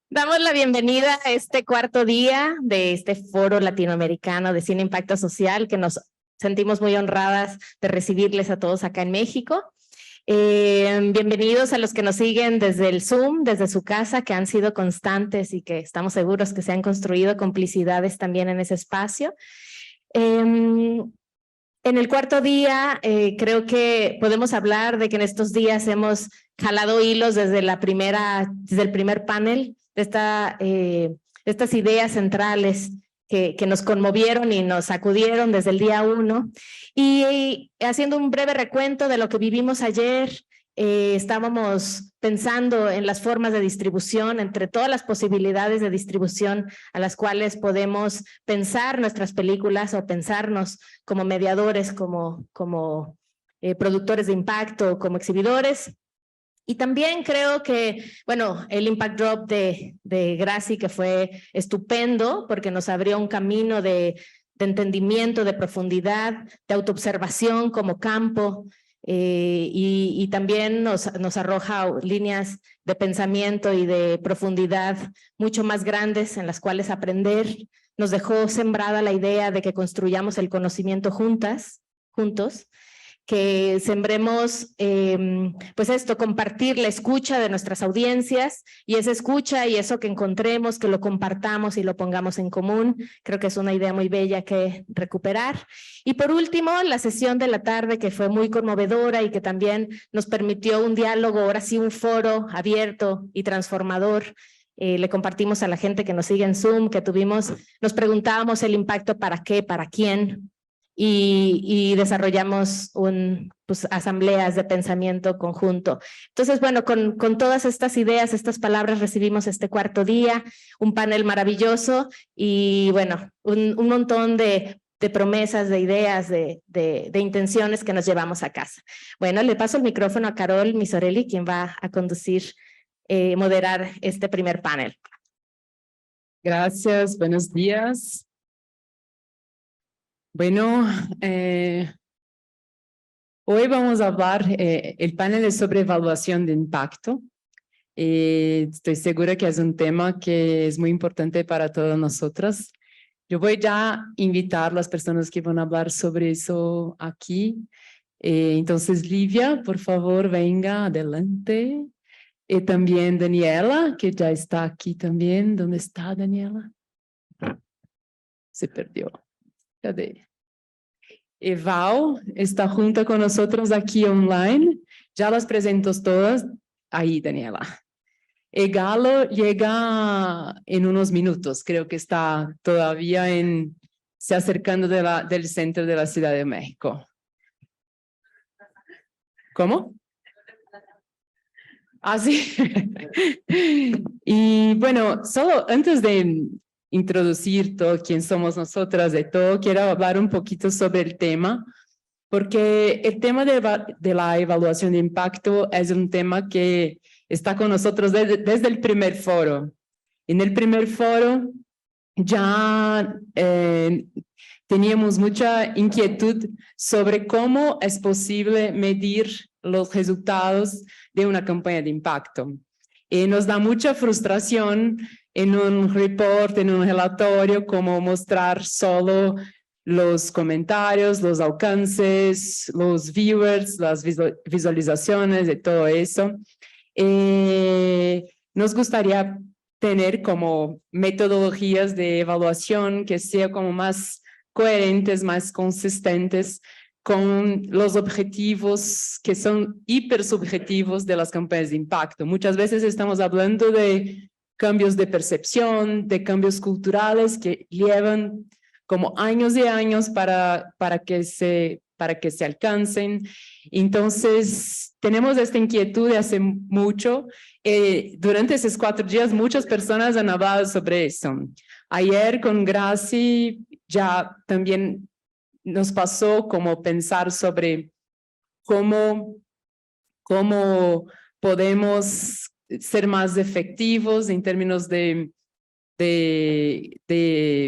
Damos la bienvenida a este cuarto día de este Foro Latinoamericano de Cine Impacto Social, que nos sentimos muy honradas de recibirles a todos acá en México. Bienvenidos a los que nos siguen desde el Zoom, desde su casa, que han sido constantes y que estamos seguros que se han construido complicidades también en ese espacio. En el cuarto día, creo que podemos hablar de que en estos días hemos jalado hilos desde el primer panel de estas ideas centrales que nos conmovieron y nos sacudieron desde el día 1. Y haciendo un breve recuento de lo que vivimos ayer, estábamos pensando en las formas de distribución, entre todas las posibilidades de distribución a las cuales podemos pensar nuestras películas o pensarnos como mediadores, como productores de impacto, como exhibidores. Y también creo que, bueno, el Impact Drop de Graci, que fue estupendo porque nos abrió un camino de entendimiento, de profundidad, de autoobservación como campo, y también nos arroja líneas de pensamiento y de profundidad mucho más grandes en las cuales aprender. Nos dejó sembrada la idea de que construyamos el conocimiento juntos, que sembremos, pues esto, compartir la escucha de nuestras audiencias, y esa escucha y eso que encontremos, que lo compartamos y lo pongamos en común. Creo que es una idea muy bella que recuperar. Y por último, la sesión de la tarde, que fue muy conmovedora y que también nos permitió un diálogo, ahora sí un foro abierto y transformador. Le compartimos a la gente que nos sigue en Zoom, que nos preguntábamos el impacto para qué, para quién, y desarrollamos asambleas de pensamiento conjunto. Entonces, bueno, con todas estas ideas, estas palabras, recibimos este cuarto día, un panel maravilloso y bueno, un montón de promesas, de ideas, de intenciones que nos llevamos a casa. Bueno, le paso el micrófono a Carol Misorelli, quien va a conducir, moderar este primer panel. Gracias, buenos días. Bueno, hoy vamos a hablar, el panel es sobre evaluación de impacto. Estoy segura que es un tema que es muy importante para todas nosotras. Yo voy ya a invitar a las personas que van a hablar sobre eso aquí. Entonces, Livia, por favor, venga adelante. Y también Daniela, que ya está aquí también. ¿Dónde está Daniela? Se perdió. ¿Cadê? Val está junto con nosotros aquí online. Ya las presento todas. Ahí, Daniela. Galo llega en unos minutos. Creo que está todavía se acercando del centro de la Ciudad de México. ¿Cómo? Ah, sí. Y bueno, solo antes de introducir todo quién somos nosotras, de todo, quiero hablar un poquito sobre el tema, porque el tema de la evaluación de impacto es un tema que está con nosotros desde el primer foro. En el primer foro ya teníamos mucha inquietud sobre cómo es posible medir los resultados de una campaña de impacto. Nos da mucha frustración en un report, en un relatorio, como mostrar solo los comentarios, los alcances, los viewers, las visualizaciones de todo eso. Nos gustaría tener como metodologías de evaluación que sean como más coherentes, más consistentes con los objetivos que son hipersubjetivos de las campañas de impacto. Muchas veces estamos hablando de cambios de percepción, de cambios culturales que llevan como años y años para que se alcancen. Entonces, tenemos esta inquietud de hace mucho. Durante esos 4 días, muchas personas han hablado sobre eso. Ayer con Graci ya también nos pasó como pensar sobre cómo podemos ser más efectivos en términos de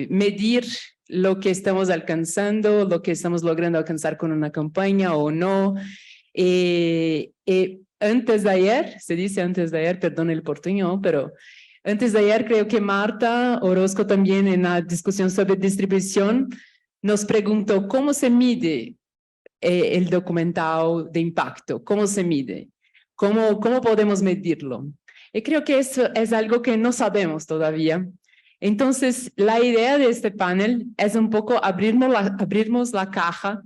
medir lo que estamos alcanzando, lo que estamos logrando alcanzar con una campaña o no. Antes de ayer, se dice antes de ayer, perdón el portuñol, pero Antes de ayer creo que Marta Orozco también en la discusión sobre distribución nos preguntó cómo se mide el documental de impacto, cómo se mide, cómo podemos medirlo. Y creo que eso es algo que no sabemos todavía. Entonces, la idea de este panel es un poco abrirnos la caja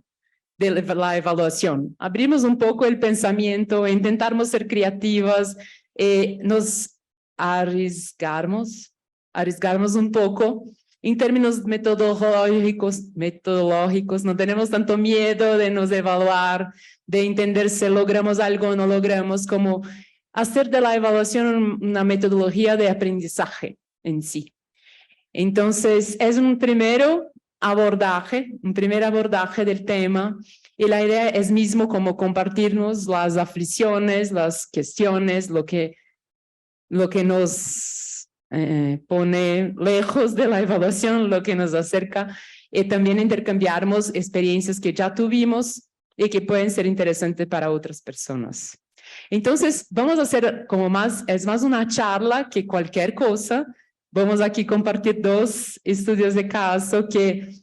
de la evaluación. Abrimos un poco el pensamiento, intentarnos ser creativas, nos arriesgarnos un poco en términos metodológicos, no tenemos tanto miedo de nos evaluar, de entender si logramos algo o no logramos, como hacer de la evaluación una metodología de aprendizaje en sí. Entonces, es un primer abordaje del tema, y la idea es mismo como compartirnos las aflicciones, las cuestiones, lo que nos pone lejos de la evaluación, lo que nos acerca, y también intercambiarnos experiencias que ya tuvimos y que pueden ser interesantes para otras personas. Entonces, vamos a hacer es más una charla que cualquier cosa. Vamos aquí compartir 2 estudios de caso que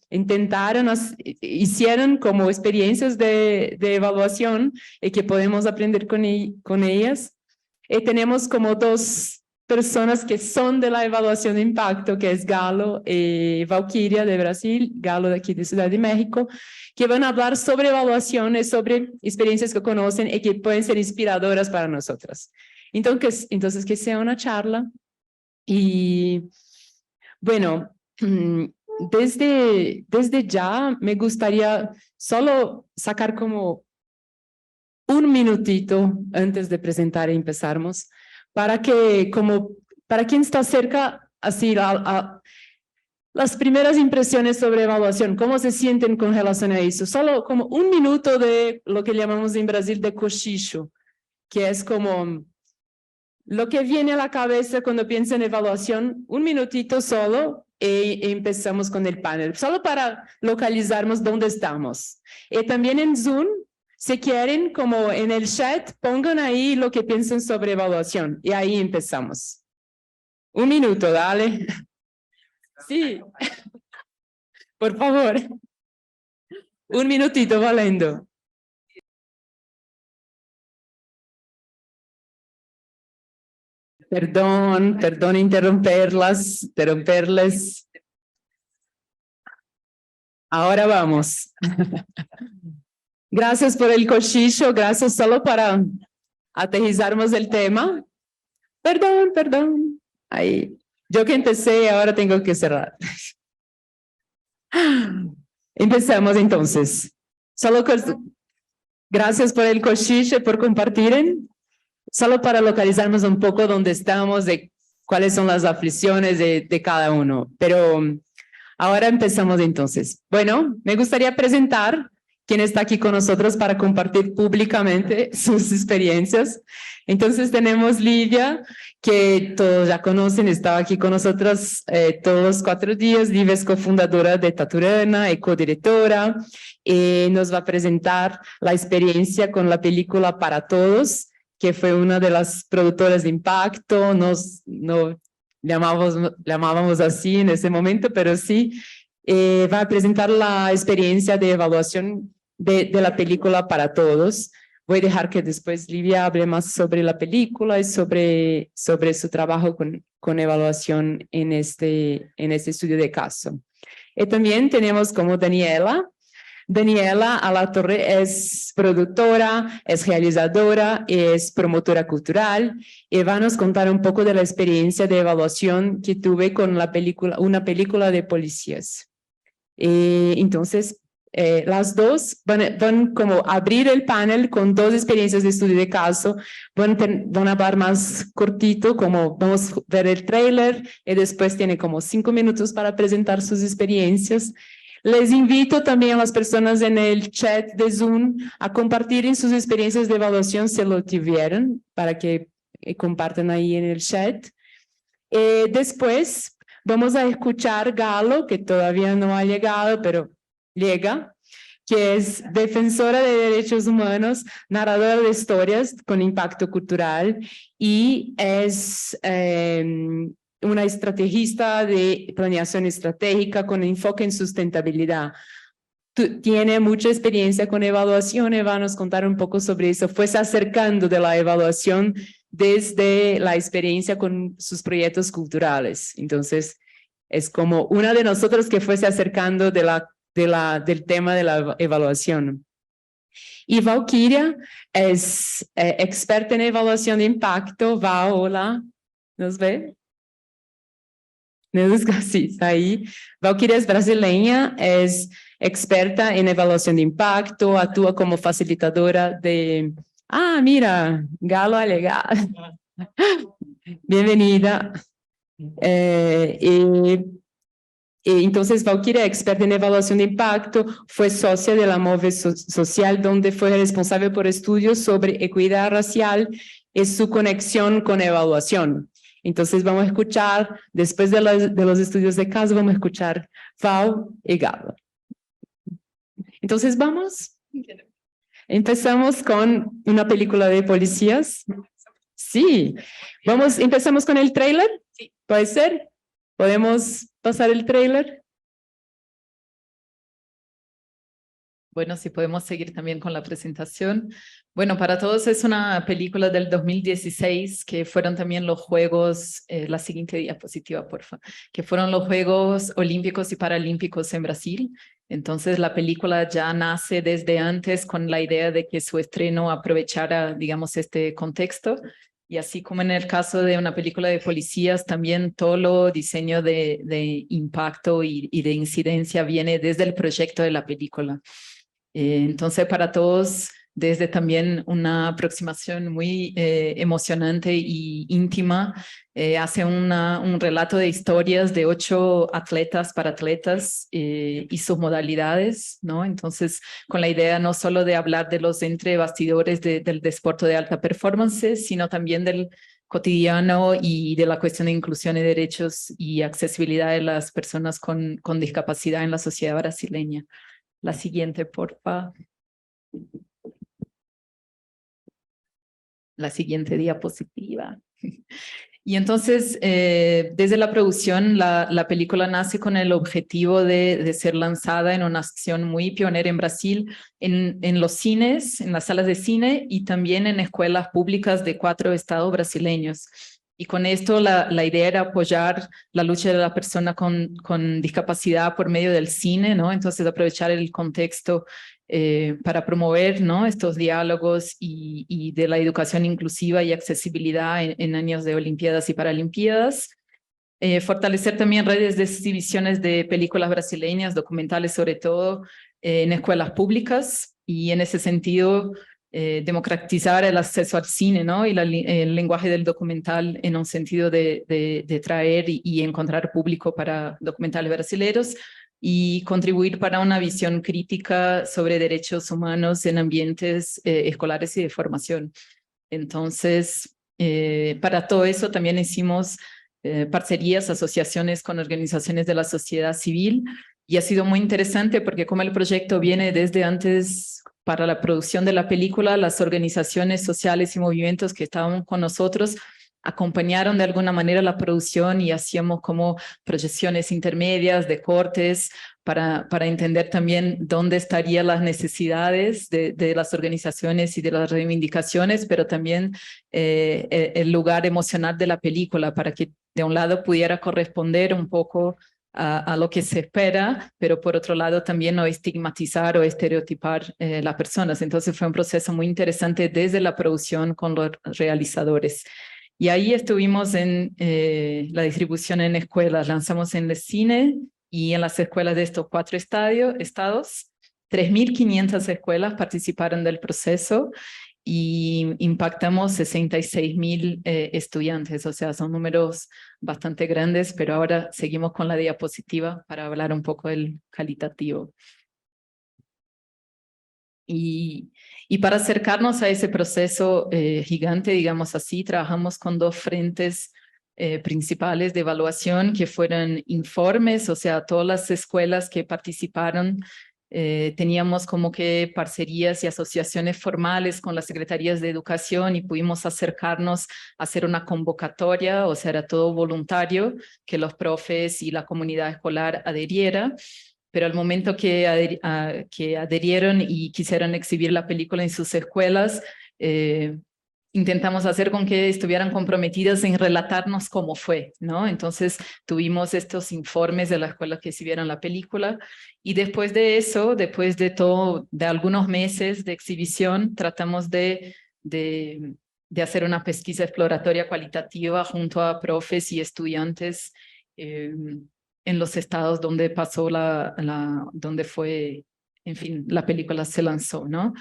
hicieron como experiencias de evaluación y que podemos aprender con ellas. Y tenemos como 2 personas que son de la evaluación de impacto, que es Galo y Valkyria de Brasil, Galo de aquí de Ciudad de México, que van a hablar sobre evaluaciones, sobre experiencias que conocen y que pueden ser inspiradoras para nosotras. Entonces que sea una charla. Y bueno, desde ya me gustaría solo sacar como un minutito antes de presentar y empezarmos, para quien está cerca, así, las primeras impresiones sobre evaluación, cómo se sienten con relación a eso. Solo como un minuto de lo que llamamos en Brasil de cochicho, que es como lo que viene a la cabeza cuando piensa en evaluación, un minutito solo, y empezamos con el panel, solo para localizarnos dónde estamos. Y también en Zoom, si quieren, como en el chat, pongan ahí lo que piensan sobre evaluación, y ahí empezamos. Un minuto, dale. Sí, por favor. Un minutito, valendo. Perdón interromperles. Ahora vamos. Gracias por el cochicho, gracias solo para aterrizarnos el tema. Perdón. Ahí. Yo que empecé, ahora tengo que cerrar. Empezamos entonces. Gracias por el cochicho, por compartir. Solo para localizarnos un poco dónde estamos, de cuáles son las aflicciones de cada uno. Pero ahora empezamos entonces. Bueno, me gustaría presentar quién está aquí con nosotros para compartir públicamente sus experiencias. Entonces tenemos Livia, que todos ya conocen, estaba aquí con nosotros todos los 4 días. Livia es cofundadora de Taturana y codirectora. Nos va a presentar la experiencia con la película Para Todos, que fue una de las productoras de impacto. No llamábamos así en ese momento, pero sí, va a presentar la experiencia de evaluación de la película Para Todos. Voy a dejar que después Livia hable más sobre la película y sobre su trabajo con evaluación en este estudio de caso. Y también tenemos como Daniela Alatorre, es productora, es realizadora, es promotora cultural, y va a nos contar un poco de la experiencia de evaluación que tuve con una película de policías. Entonces, las dos van como abrir el panel con 2 experiencias de estudio de caso. Van a hablar más cortito, como vamos a ver el tráiler, y después tiene como 5 minutos para presentar sus experiencias. Les invito también a las personas en el chat de Zoom a compartir sus experiencias de evaluación si lo tuvieron, para que compartan ahí en el chat. Después vamos a escuchar Galo, que todavía no ha llegado, pero llega, que es defensora de derechos humanos, narradora de historias con impacto cultural, y es una estrategista de planeación estratégica con enfoque en sustentabilidad. Tiene mucha experiencia con evaluación y va a nos contar un poco sobre eso. Fue se acercando de la evaluación desde la experiencia con sus proyectos culturales. Entonces, es como una de nosotros que fue se acercando del tema de la evaluación. Y Valkyria es experta en evaluación de impacto. Val, hola, ¿nos ve? Sí, está ahí. Valkyria es brasileña, es experta en evaluación de impacto, actúa como facilitadora de... Ah, mira, Galo legal. Bienvenida. Entonces, Valkyria, experta en evaluación de impacto, fue socia de la MOVE Social, donde fue responsable por estudios sobre equidad racial y su conexión con evaluación. Entonces, vamos a escuchar, después de los estudios de caso, vamos a escuchar Val y Galo. Entonces, vamos. Empezamos con una película de policías. Sí. Empezamos con el tráiler. Sí. ¿Puede ser? ¿Podemos pasar el tráiler? Bueno, si podemos seguir también con la presentación. Bueno, para todos es una película del 2016 que fueron también los Juegos, la siguiente diapositiva, por favor, que fueron los Juegos Olímpicos y Paralímpicos en Brasil. Entonces la película ya nace desde antes con la idea de que su estreno aprovechara, digamos, este contexto. Y así como en el caso de una película de policías, también todo lo diseño de impacto y de incidencia viene desde el proyecto de la película. Entonces, para todos, desde también una aproximación muy emocionante y íntima, hace un relato de historias de 8 atletas para atletas y sus modalidades, ¿no? Entonces, con la idea no solo de hablar de los entre bastidores del deporte de alta performance, sino también del cotidiano y de la cuestión de inclusión y derechos y accesibilidad de las personas con discapacidad en la sociedad brasileña. La siguiente, porfa. La siguiente diapositiva. Y entonces, desde la producción, la película nace con el objetivo de ser lanzada en una acción muy pionera en Brasil, en los cines, en las salas de cine y también en escuelas públicas de 4 estados brasileños. Y con esto la idea era apoyar la lucha de la persona con discapacidad por medio del cine, ¿no? Entonces aprovechar el contexto para promover, ¿no?, estos diálogos y de la educación inclusiva y accesibilidad en años de Olimpiadas y Paralimpiadas. Fortalecer también redes de exhibiciones de películas brasileñas, documentales sobre todo, en escuelas públicas y en ese sentido democratizar el acceso al cine, ¿no? Y el lenguaje del documental en un sentido de traer y encontrar público para documentales brasileños y contribuir para una visión crítica sobre derechos humanos en ambientes escolares y de formación. Entonces, para todo eso también hicimos parcerías, asociaciones con organizaciones de la sociedad civil y ha sido muy interesante porque como el proyecto viene desde antes para la producción de la película, las organizaciones sociales y movimientos que estaban con nosotros acompañaron de alguna manera la producción y hacíamos como proyecciones intermedias de cortes para entender también dónde estarían las necesidades de las organizaciones y de las reivindicaciones, pero también el lugar emocional de la película para que de un lado pudiera corresponder un poco a lo que se espera, pero por otro lado también no estigmatizar o estereotipar las personas. Entonces fue un proceso muy interesante desde la producción con los realizadores. Y ahí estuvimos en la distribución en escuelas, lanzamos en el cine y en las escuelas de estos 4 estados. 3.500 escuelas participaron del proceso y impactamos 66.000 estudiantes, o sea, son números bastante grandes, pero ahora seguimos con la diapositiva para hablar un poco del calitativo. Y para acercarnos a ese proceso gigante, digamos así, trabajamos con 2 frentes principales de evaluación que fueron informes, o sea, todas las escuelas que participaron teníamos como que parcerías y asociaciones formales con las secretarías de educación y pudimos acercarnos a hacer una convocatoria, o sea, era todo voluntario, que los profes y la comunidad escolar adheriera. Pero al momento que adherieron y quisieron exhibir la película en sus escuelas, intentamos hacer con que estuvieran comprometidas en relatarnos cómo fue, ¿no? Entonces tuvimos estos informes de la escuela que exhibieron la película y después de eso, después de algunos meses de exhibición, tratamos de hacer una pesquisa exploratoria cualitativa junto a profes y estudiantes en los estados donde pasó donde fue, en fin, la película se lanzó, ¿no?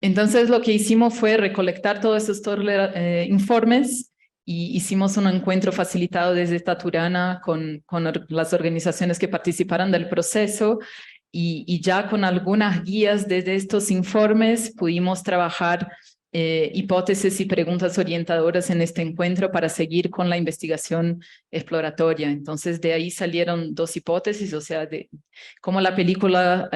Entonces lo que hicimos fue recolectar todos estos informes y hicimos un encuentro facilitado desde Taturana con las organizaciones que participaron del proceso y ya con algunas guías desde estos informes pudimos trabajar hipótesis y preguntas orientadoras en este encuentro para seguir con la investigación exploratoria. Entonces de ahí salieron dos hipótesis, o sea, de cómo la película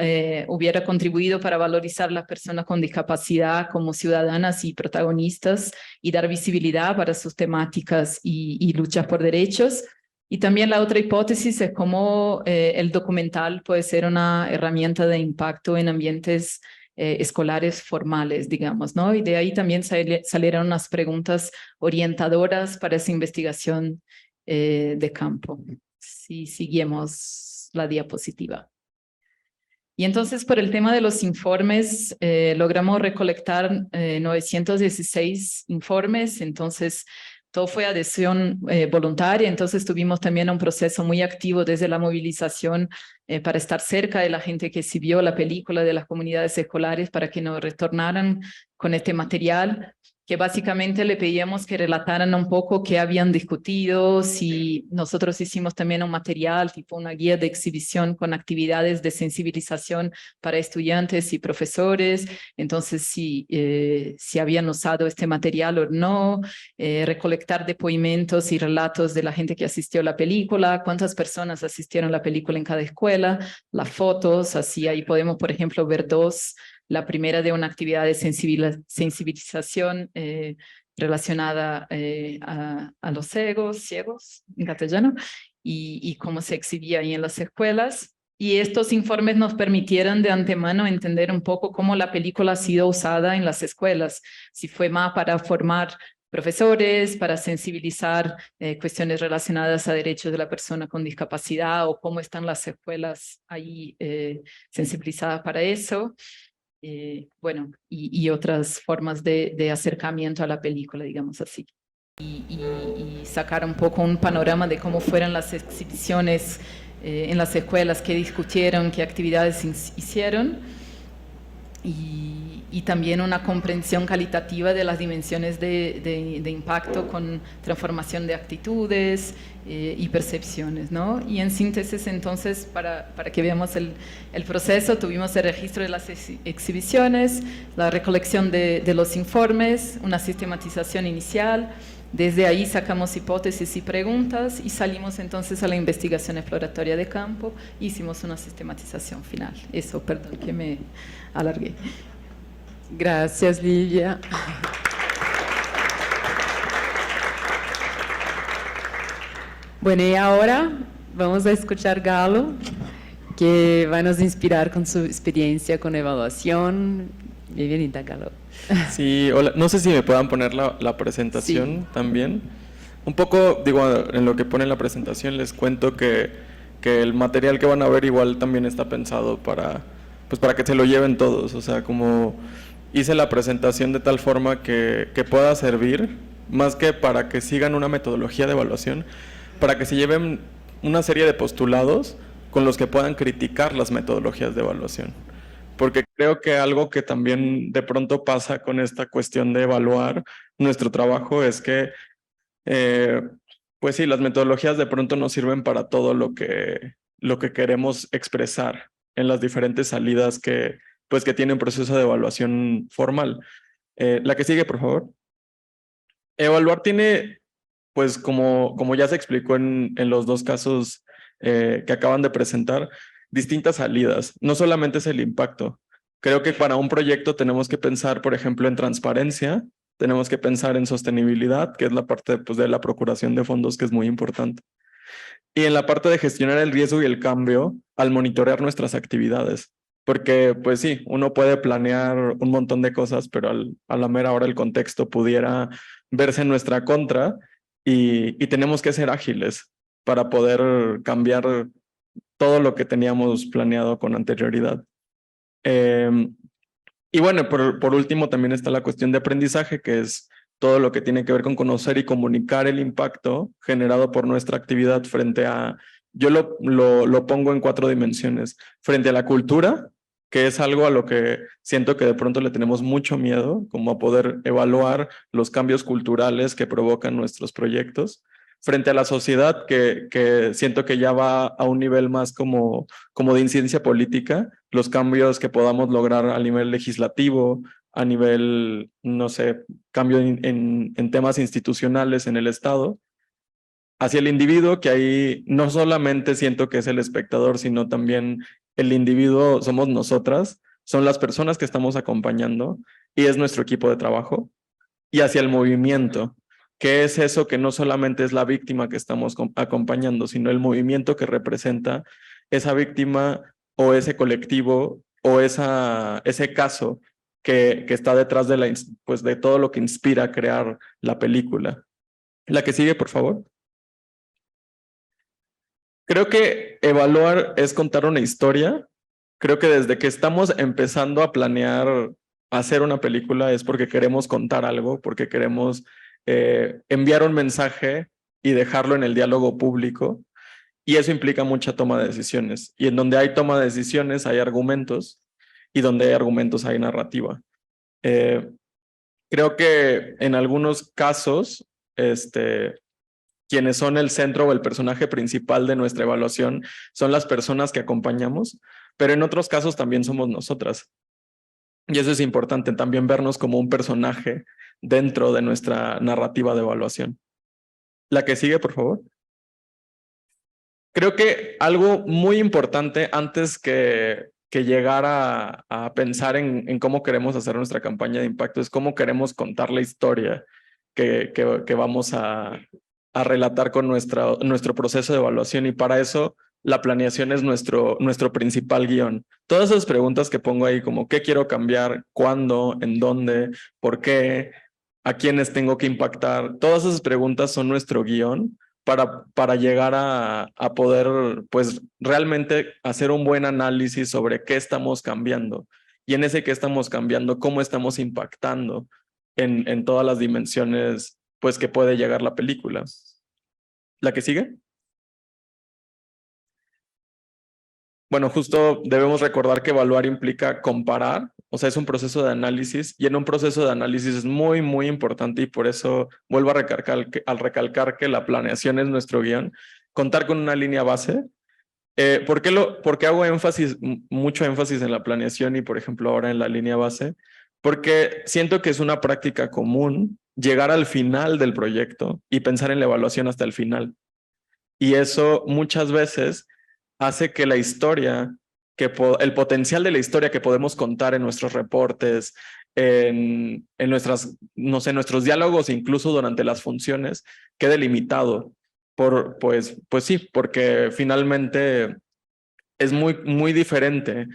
hubiera contribuido para valorizar a las personas con discapacidad como ciudadanas y protagonistas y dar visibilidad para sus temáticas y luchas por derechos. Y también la otra hipótesis es cómo el documental puede ser una herramienta de impacto en ambientes escolares formales, digamos, ¿no? Y de ahí también salieron unas preguntas orientadoras para esa investigación de campo. Si seguimos la diapositiva. Y entonces, por el tema de los informes, logramos recolectar 916 informes, entonces todo fue adhesión voluntaria, entonces tuvimos también un proceso muy activo desde la movilización para estar cerca de la gente que sí vio la película, de las comunidades escolares, para que nos retornaran con este material, que básicamente le pedíamos que relataran un poco qué habían discutido, si nosotros hicimos también un material, tipo una guía de exhibición con actividades de sensibilización para estudiantes y profesores, entonces si habían usado este material o no, recolectar depoimentos y relatos de la gente que asistió a la película, cuántas personas asistieron a la película en cada escuela, las fotos, así ahí podemos, por ejemplo, ver dos. La primera de una actividad de sensibilización relacionada a los ciegos en castellano, y cómo se exhibía ahí en las escuelas. Y estos informes nos permitieron de antemano entender un poco cómo la película ha sido usada en las escuelas, si fue más para formar profesores, para sensibilizar cuestiones relacionadas a derechos de la persona con discapacidad o cómo están las escuelas ahí sensibilizadas para eso. Bueno, y otras formas de acercamiento a la película, digamos así. Y sacar un poco un panorama de cómo fueron las exhibiciones en las escuelas, qué discutieron, qué actividades hicieron. Y también una comprensión calitativa de las dimensiones de impacto con transformación de actitudes y percepciones, ¿no? Y en síntesis, entonces, para que veamos el proceso, tuvimos el registro de las exhibiciones, la recolección de los informes, una sistematización inicial. Desde ahí sacamos hipótesis y preguntas y salimos entonces a la investigación exploratoria de campo e hicimos una sistematización final. Eso, perdón que me alargué. Gracias, Livia. Bueno, y ahora vamos a escuchar Galo, que va a nos inspirar con su experiencia con evaluación. Bienvenida, Galo. Sí, hola. No sé si me puedan poner la presentación también. Un poco, digo, en lo que pone la presentación les cuento que el material que van a ver igual también está pensado para que se lo lleven todos. O sea, como hice la presentación de tal forma que pueda servir, más que para que sigan una metodología de evaluación, para que se lleven una serie de postulados con los que puedan criticar las metodologías de evaluación. Porque creo que algo que también de pronto pasa con esta cuestión de evaluar nuestro trabajo es que, pues sí, las metodologías de pronto no sirven para todo lo que queremos expresar en las diferentes salidas que tiene un proceso de evaluación formal. La que sigue, por favor. Evaluar tiene, pues como ya se explicó en los dos casos que acaban de presentar, distintas salidas. No solamente es el impacto. Creo que para un proyecto tenemos que pensar, por ejemplo, en transparencia, tenemos que pensar en sostenibilidad, que es la parte pues, de la procuración de fondos, que es muy importante. Y en la parte de gestionar el riesgo y el cambio al monitorear nuestras actividades. Porque, pues sí, uno puede planear un montón de cosas, pero a la mera hora el contexto pudiera verse en nuestra contra y tenemos que ser ágiles para poder cambiar todo lo que teníamos planeado con anterioridad. Y bueno, por último también está la cuestión de aprendizaje, que es todo lo que tiene que ver con conocer y comunicar el impacto generado por nuestra actividad frente a, yo lo pongo en 4 dimensiones, frente a la cultura, que es algo a lo que siento que de pronto le tenemos mucho miedo, como a poder evaluar los cambios culturales que provocan nuestros proyectos, frente a la sociedad, que siento que ya va a un nivel más como de incidencia política, los cambios que podamos lograr a nivel legislativo, a nivel, no sé, cambio en temas institucionales en el Estado, hacia el individuo, que ahí no solamente siento que es el espectador, sino también el individuo somos nosotras, son las personas que estamos acompañando y es nuestro equipo de trabajo, y hacia el movimiento, que es eso que no solamente es la víctima que estamos acompañando, sino el movimiento que representa esa víctima o ese colectivo o ese caso que está detrás de, pues de todo lo que inspira a crear la película. La que sigue, por favor. Creo que evaluar es contar una historia. Creo que desde que estamos empezando a planear hacer una película es porque queremos contar algo, porque queremos enviar un mensaje y dejarlo en el diálogo público. Y eso implica mucha toma de decisiones. Y en donde hay toma de decisiones hay argumentos, y donde hay argumentos hay narrativa. Creo que en algunos casos, quienes son el centro o el personaje principal de nuestra evaluación son las personas que acompañamos, pero en otros casos también somos nosotras. Y eso es importante, también vernos como un personaje dentro de nuestra narrativa de evaluación. La que sigue, por favor. Creo que algo muy importante antes que llegar a pensar en cómo queremos hacer nuestra campaña de impacto es cómo queremos contar la historia que vamos a relatar con nuestro proceso de evaluación, y para eso la planeación es nuestro principal guión. Todas esas preguntas que pongo ahí como qué quiero cambiar, cuándo, en dónde, por qué, a quiénes tengo que impactar, todas esas preguntas son nuestro guión para llegar a poder pues realmente hacer un buen análisis sobre qué estamos cambiando, y en ese qué estamos cambiando, cómo estamos impactando en todas las dimensiones pues que puede llegar la película. ¿La que sigue? Bueno, justo debemos recordar que evaluar implica comparar, o sea, es un proceso de análisis, y en un proceso de análisis es muy, muy importante, y por eso vuelvo a recalcar que la planeación es nuestro guión, contar con una línea base. ¿Por qué hago mucho énfasis en la planeación y, por ejemplo, ahora en la línea base? Porque siento que es una práctica común llegar al final del proyecto y pensar en la evaluación hasta el final. Y eso muchas veces hace que la historia, el potencial de la historia que podemos contar en nuestros reportes, en nuestros diálogos, incluso durante las funciones, quede limitado. Pues sí, porque finalmente es muy, muy diferente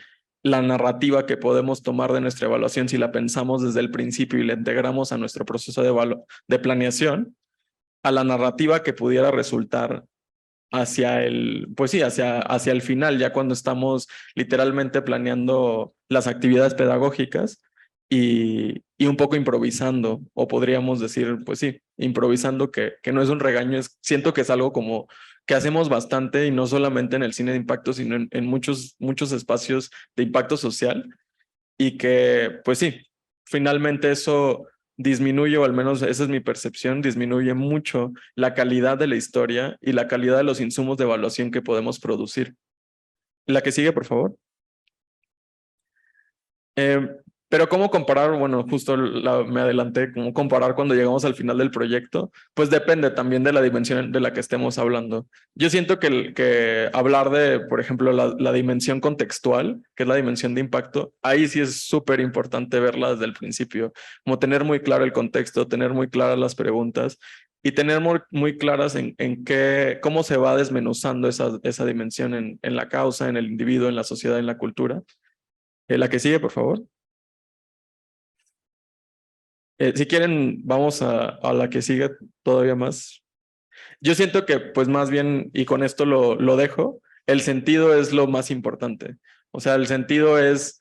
la narrativa que podemos tomar de nuestra evaluación si la pensamos desde el principio y la integramos a nuestro proceso de planeación, a la narrativa que pudiera resultar hacia el final, ya cuando estamos literalmente planeando las actividades pedagógicas y un poco improvisando, o podríamos decir, pues sí, improvisando, que no es un regaño, siento que es algo como que hacemos bastante, y no solamente en el cine de impacto, sino en muchos espacios de impacto social, y que, pues sí, finalmente eso disminuye, o al menos esa es mi percepción, disminuye mucho la calidad de la historia y la calidad de los insumos de evaluación que podemos producir. La que sigue, por favor. Pero ¿cómo comparar? Bueno, justo me adelanté, ¿cómo comparar cuando llegamos al final del proyecto? Pues depende también de la dimensión de la que estemos hablando. Yo siento que hablar de, por ejemplo, la dimensión contextual, que es la dimensión de impacto, ahí sí es súper importante verla desde el principio, como tener muy claro el contexto, tener muy claras las preguntas y tener muy claras en qué, cómo se va desmenuzando esa dimensión en la causa, en el individuo, en la sociedad, en la cultura. La que sigue, por favor. Si quieren, vamos a la que sigue todavía más. Yo siento que, pues más bien, y con esto lo dejo, el sentido es lo más importante. O sea, el sentido es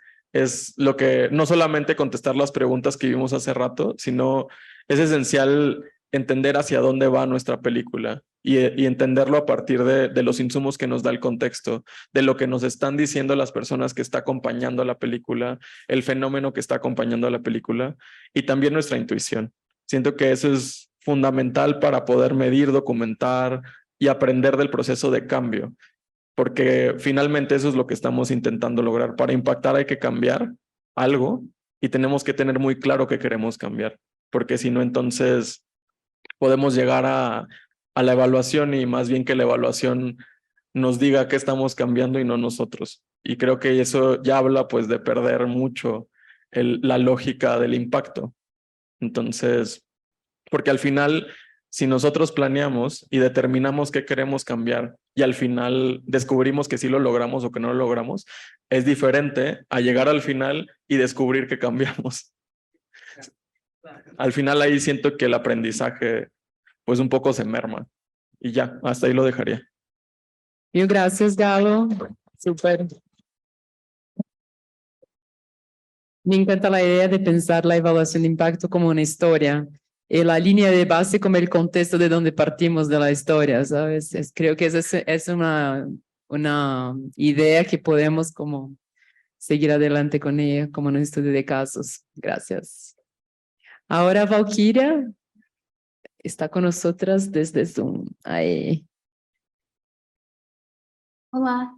lo que, no solamente contestar las preguntas que vimos hace rato, sino es esencial entender hacia dónde va nuestra película y entenderlo a partir de los insumos que nos da el contexto, de lo que nos están diciendo las personas que está acompañando a la película, el fenómeno que está acompañando a la película y también nuestra intuición. Siento que eso es fundamental para poder medir, documentar y aprender del proceso de cambio, porque finalmente eso es lo que estamos intentando lograr. Para impactar hay que cambiar algo y tenemos que tener muy claro qué queremos cambiar, porque si no, entonces podemos llegar a la evaluación y más bien que la evaluación nos diga qué estamos cambiando y no nosotros. Y creo que eso ya habla pues de perder mucho la lógica del impacto. Entonces, porque al final, si nosotros planeamos y determinamos qué queremos cambiar y al final descubrimos que sí lo logramos o que no lo logramos, es diferente a llegar al final y descubrir que cambiamos. Al final ahí siento que el aprendizaje pues un poco se merma y ya, hasta ahí lo dejaría. Mil gracias, Galo. Súper. Me encanta la idea de pensar la evaluación de impacto como una historia y la línea de base como el contexto de donde partimos de la historia, ¿sabes? Creo que es una idea que podemos como seguir adelante con ella como en un estudio de casos. Gracias. Ahora Valkyria está con nosotras desde Zoom. Ahí. Olá,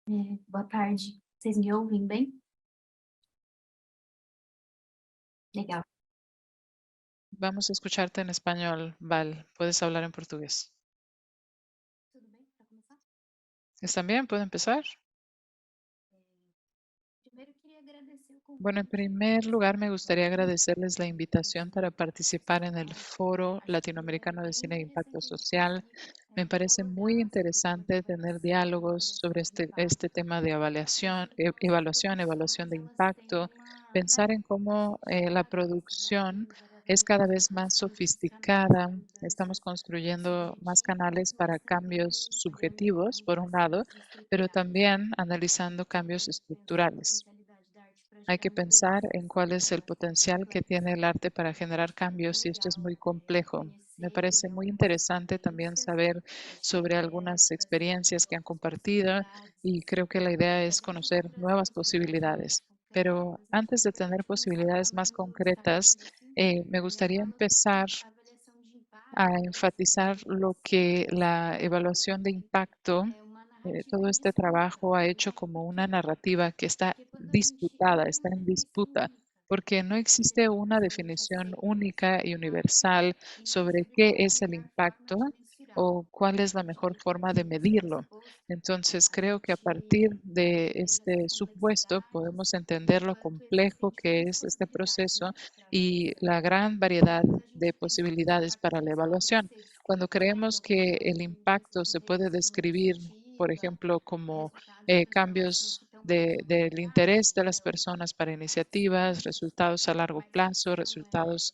boa tarde. Vocês me ouvem bem? Legal. Vamos a escucharte en español, Val. Puedes hablar en portugués. Tudo bem? Para começar? ¿Están bien? ¿Puedo empezar? Primeiro, eu queria agradecer o convite. Bueno, en primer lugar, me gustaría agradecerles la invitación para participar en el Foro Latinoamericano de Cine de Impacto Social. Me parece muy interesante tener diálogos sobre este tema de evaluación de impacto, pensar en cómo la producción es cada vez más sofisticada. Estamos construyendo más canales para cambios subjetivos, por un lado, pero también analizando cambios estructurales. Hay que pensar en cuál es el potencial que tiene el arte para generar cambios y esto es muy complejo. Me parece muy interesante también saber sobre algunas experiencias que han compartido y creo que la idea es conocer nuevas posibilidades. Pero antes de tener posibilidades más concretas, me gustaría empezar a enfatizar lo que la evaluación de impacto, todo este trabajo ha hecho como una narrativa que está disputada, está en disputa, porque no existe una definición única y universal sobre qué es el impacto o cuál es la mejor forma de medirlo. Entonces, creo que a partir de este supuesto podemos entender lo complejo que es este proceso y la gran variedad de posibilidades para la evaluación. Cuando creemos que el impacto se puede describir, por ejemplo, como cambios del interés de las personas para iniciativas, resultados a largo plazo, resultados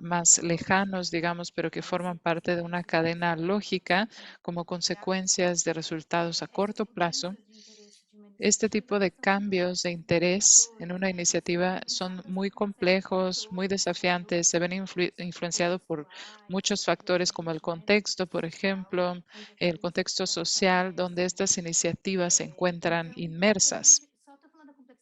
más lejanos, digamos, pero que forman parte de una cadena lógica como consecuencias de resultados a corto plazo. Este tipo de cambios de interés en una iniciativa son muy complejos, muy desafiantes, se ven influenciados por muchos factores como el contexto, por ejemplo, el contexto social donde estas iniciativas se encuentran inmersas.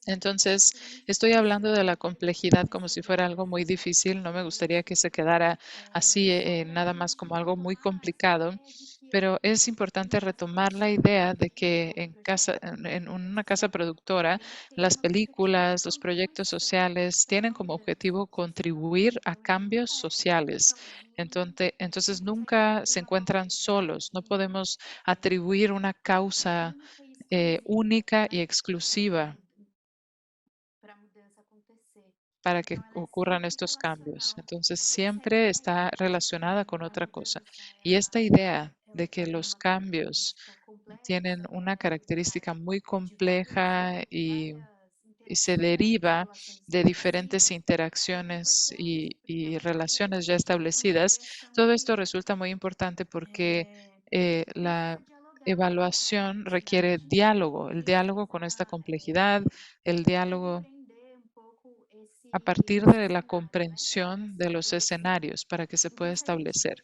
Entonces, estoy hablando de la complejidad como si fuera algo muy difícil. No me gustaría que se quedara así, nada más como algo muy complicado. pero es importante retomar la idea de que en una casa productora, las películas, los proyectos sociales tienen como objetivo contribuir a cambios sociales. Entonces nunca se encuentran solos. No podemos atribuir una causa única y exclusiva para que ocurran estos cambios. Entonces, siempre está relacionada con otra cosa. Y esta idea de que los cambios tienen una característica muy compleja y se deriva de diferentes interacciones y relaciones ya establecidas, todo esto resulta muy importante porque la evaluación requiere diálogo, el diálogo con esta complejidad, el diálogo a partir de la comprensión de los escenarios para que se pueda establecer.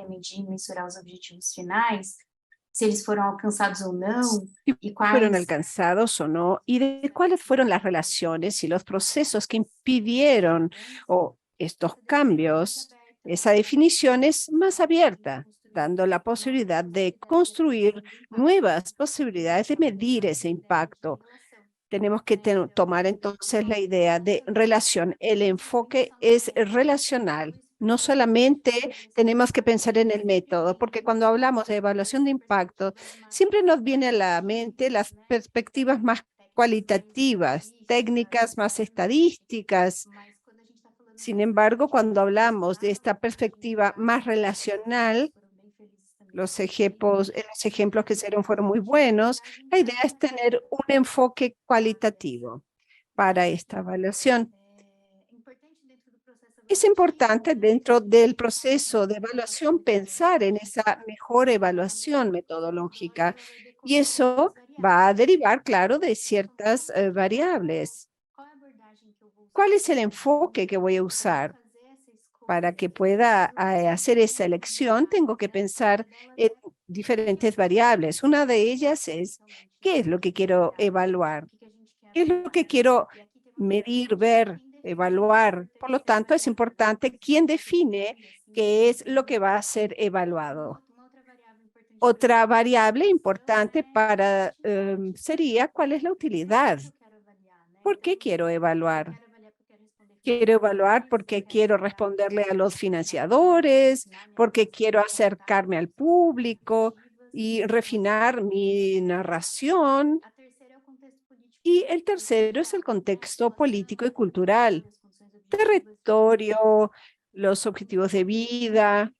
Medir, mensurar os objetivos finais, se eles foram alcançados ou não, e fueron quais alcanzados o no, y de cuáles fueron las relaciones y los procesos que impidieron o estos cambios. Esa definición es más abierta, dando la posibilidad de construir nuevas posibilidades de medir ese impacto. Tenemos que tomar entonces la idea de relación. El enfoque es relacional. No solamente tenemos que pensar en el método, porque cuando hablamos de evaluación de impacto, siempre nos viene a la mente las perspectivas más cualitativas, técnicas más estadísticas. Sin embargo, cuando hablamos de esta perspectiva más relacional, los ejemplos que se dieron fueron muy buenos. La idea es tener un enfoque cualitativo para esta evaluación. Es importante dentro del proceso de evaluación pensar en esa mejor evaluación metodológica y eso va a derivar, claro, de ciertas variables. ¿Cuál es el enfoque que voy a usar? Para que pueda hacer esa elección, tengo que pensar en diferentes variables. Una de ellas es, ¿qué es lo que quiero evaluar? ¿Qué es lo que quiero medir, ver, evaluar? Por lo tanto, es importante quién define qué es lo que va a ser evaluado. Otra variable importante sería cuál es la utilidad. ¿Por qué quiero evaluar? Quiero evaluar porque quiero responderle a los financiadores, porque quiero acercarme al público y refinar mi narración. Y el tercero es el contexto político y cultural, territorio, los objetivos de vida,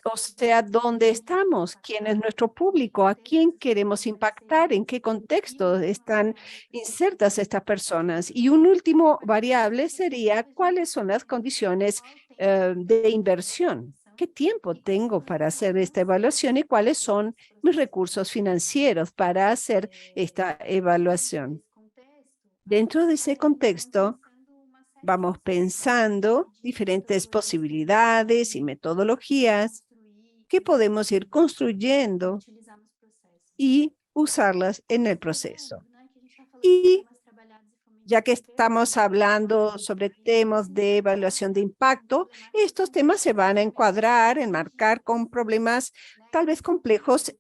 o sea, ¿dónde estamos? ¿Quién es nuestro público? ¿A quién queremos impactar? ¿En qué contexto están insertas estas personas? Y un último variable sería cuáles son las condiciones de inversión. ¿Qué tiempo tengo para hacer esta evaluación y cuáles son mis recursos financieros para hacer esta evaluación? Dentro de ese contexto, vamos pensando diferentes posibilidades y metodologías que podemos ir construyendo y usarlas en el proceso. Y ya que estamos hablando sobre temas de evaluación de impacto, estos temas se van a enmarcar con problemas tal vez complejos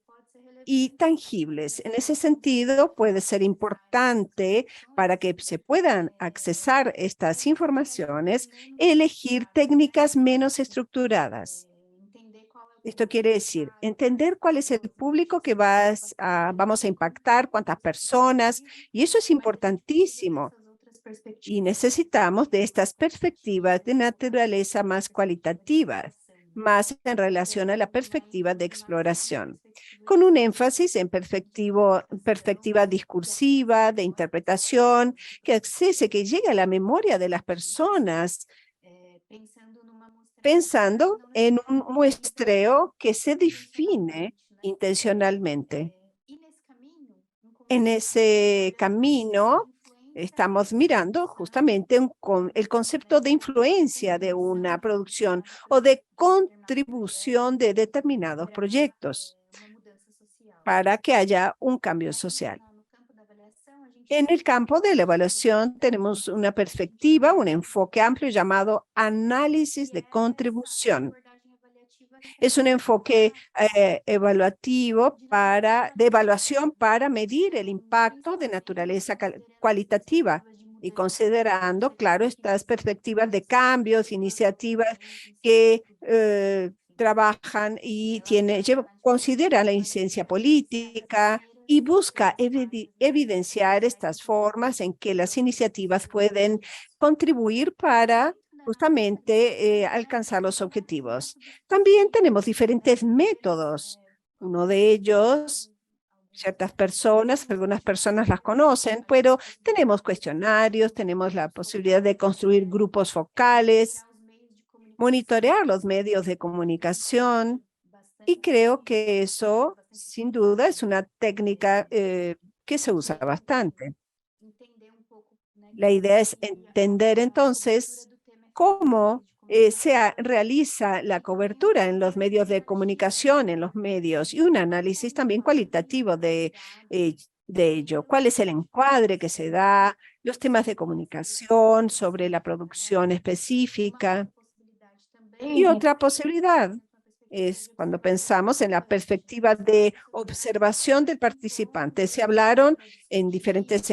y tangibles. En ese sentido, puede ser importante para que se puedan accesar estas informaciones, elegir técnicas menos estructuradas. Esto quiere decir entender cuál es el público que vamos a impactar, cuántas personas, y eso es importantísimo. Y necesitamos de estas perspectivas de naturaleza más cualitativas, más en relación a la perspectiva de exploración, con un énfasis en perspectiva discursiva, de interpretación, que accese, que llegue a la memoria de las personas, pensando en un muestreo que se define intencionalmente. En ese camino estamos mirando justamente el concepto de influencia de una producción o de contribución de determinados proyectos para que haya un cambio social. En el campo de la evaluación tenemos una perspectiva, un enfoque amplio llamado análisis de contribución. Es un enfoque evaluativo de evaluación para medir el impacto de naturaleza cualitativa y considerando, claro, estas perspectivas de cambios, iniciativas que trabajan y consideran la incidencia política y busca evidenciar estas formas en que las iniciativas pueden contribuir para justamente alcanzar los objetivos. También tenemos diferentes métodos. Uno de ellos, algunas personas las conocen, pero tenemos cuestionarios, tenemos la posibilidad de construir grupos focales, monitorear los medios de comunicación, y creo que eso, sin duda, es una técnica que se usa bastante. La idea es entender entonces cómo se realiza la cobertura en los medios de comunicación, en los medios, y un análisis también cualitativo de ello. ¿Cuál es el encuadre que se da? Los temas de comunicación sobre la producción específica. Y otra posibilidad es cuando pensamos en la perspectiva de observación del participante. Se hablaron en diferentes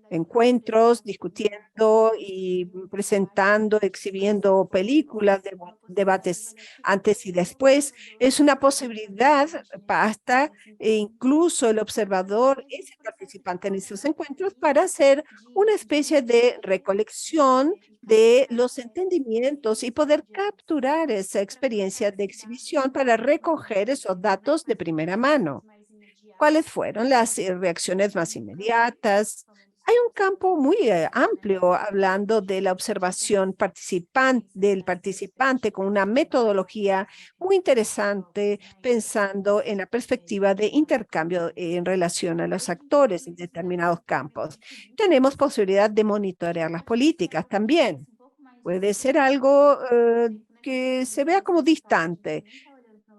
encuentros, discutiendo y presentando, exhibiendo películas, debates antes y después. Es una posibilidad hasta incluso el observador es el participante en estos encuentros para hacer una especie de recolección de los entendimientos y poder capturar esa experiencia de exhibición para recoger esos datos de primera mano. ¿Cuáles fueron las reacciones más inmediatas? Hay un campo muy amplio hablando de la observación del participante con una metodología muy interesante pensando en la perspectiva de intercambio en relación a los actores en determinados campos. Tenemos posibilidad de monitorear las políticas también. Puede ser algo que se vea como distante.